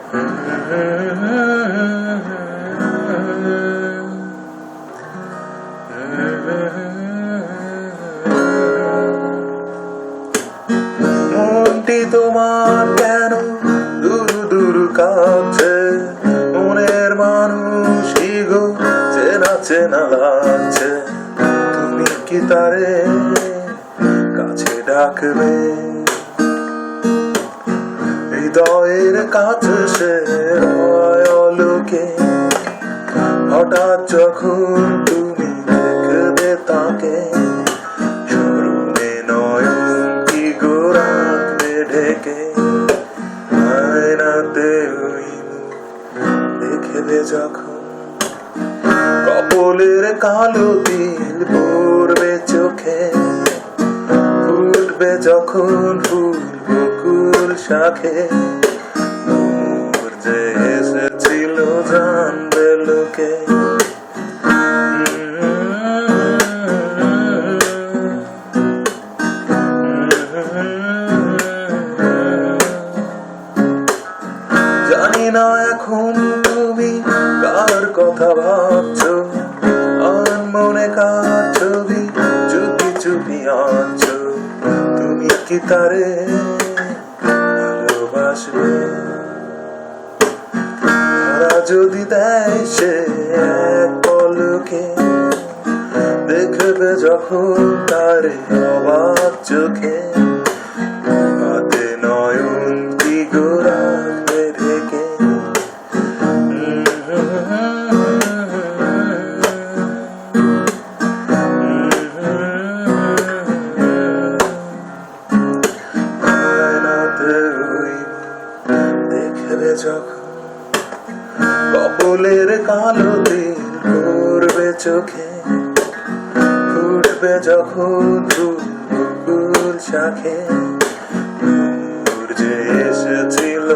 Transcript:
মনটি তোমার কেন দূর দূর কাছে, মনের মানুষই গো চেনা চেনা লাগছে। তুমি কি তারে কাছে ডাকবে? হৃদয়ের কাছে সে লোকে, হঠাৎ যখন তুমি দেখবে তাকে, স্মরণে নয়ন কি গো রাখবে ঢেকে। আয়নাতে ওই মুখ দেখবে যখন, কপলের কালো তিল পড়বে চোখে, ফুটবে যখন ফুল বকুল শাখে, মোর যে এসেছিল জানবে লোকে। জানি না এখন তুমি কার কথা ভাবছো, মনে কার ছবি চুপি চুপি আনছো। তুমি কি তারে ভালোবাসবে? তারা যদি দেয় সে এক পলকে, দেখবে যখন তারে অবাক চোখে, হাতে নয়ন কি গো রাখবে ঢেকে। দেখবে যখন কপলের কালো তিল পড়বে চোখে, ফুটবে যখন ফুল বকুল শাখে, মোর যে এসেছিল